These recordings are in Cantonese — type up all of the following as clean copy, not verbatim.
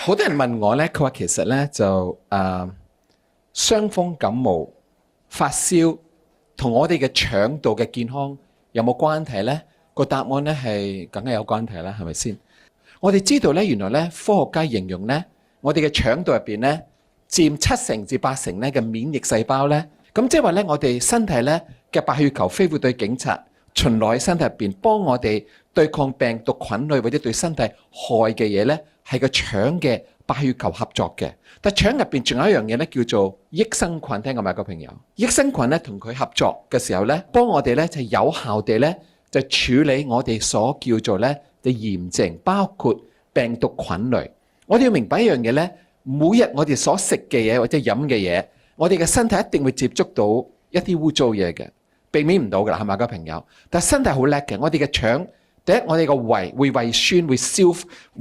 好多人問我咧，佢話其實咧就傷風感冒、發燒同我哋嘅腸道嘅健康有冇關係呢？個答案咧係梗係有關係啦，係咪先？我哋知道咧，原來咧科學家形容咧，我哋嘅腸道入邊咧佔7成至8成咧嘅免疫細胞咧，咁即係話咧，我哋身體咧嘅白血球飛虎隊警察巡邏喺身體入邊，幫我哋對抗病毒菌類或者對身體害嘅嘢咧，係個腸嘅白血球合作嘅。但腸入邊仲有一樣嘢咧，叫做益生菌，聽過未，各位朋友？益生菌咧同佢合作嘅時候咧，幫我哋咧就有效地咧就處理我哋所叫做咧嘅炎症，包括病毒菌類。我哋要明白一樣嘢咧，每日我哋所食嘅嘢或者飲嘅嘢，我哋嘅身體一定會接觸到一啲污糟嘢嘅，避免唔到㗎啦，係咪，各位朋友？但係身體好叻嘅，我哋嘅腸，第一，我哋個胃會胃酸，會毀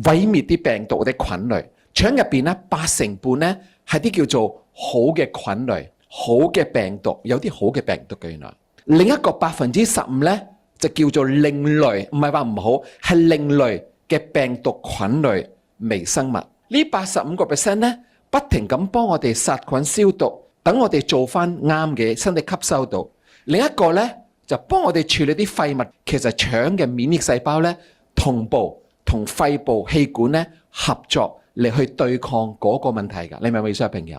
滅啲病毒或者菌類。腸入邊咧8成半咧係啲叫做好嘅菌類、好嘅病毒，有啲好嘅病毒嘅原來。另一個15%咧就叫做另類，唔係話唔好，係另類嘅病毒菌類微生物。呢85%咧不停咁幫我哋殺菌消毒，等我哋做翻啱嘅身體吸收到。另一個咧就幫我哋處理啲廢物。其實腸嘅免疫細胞咧同步同肺部氣管咧合作嚟去對抗嗰個問題㗎。你明唔明意思啊，朋友？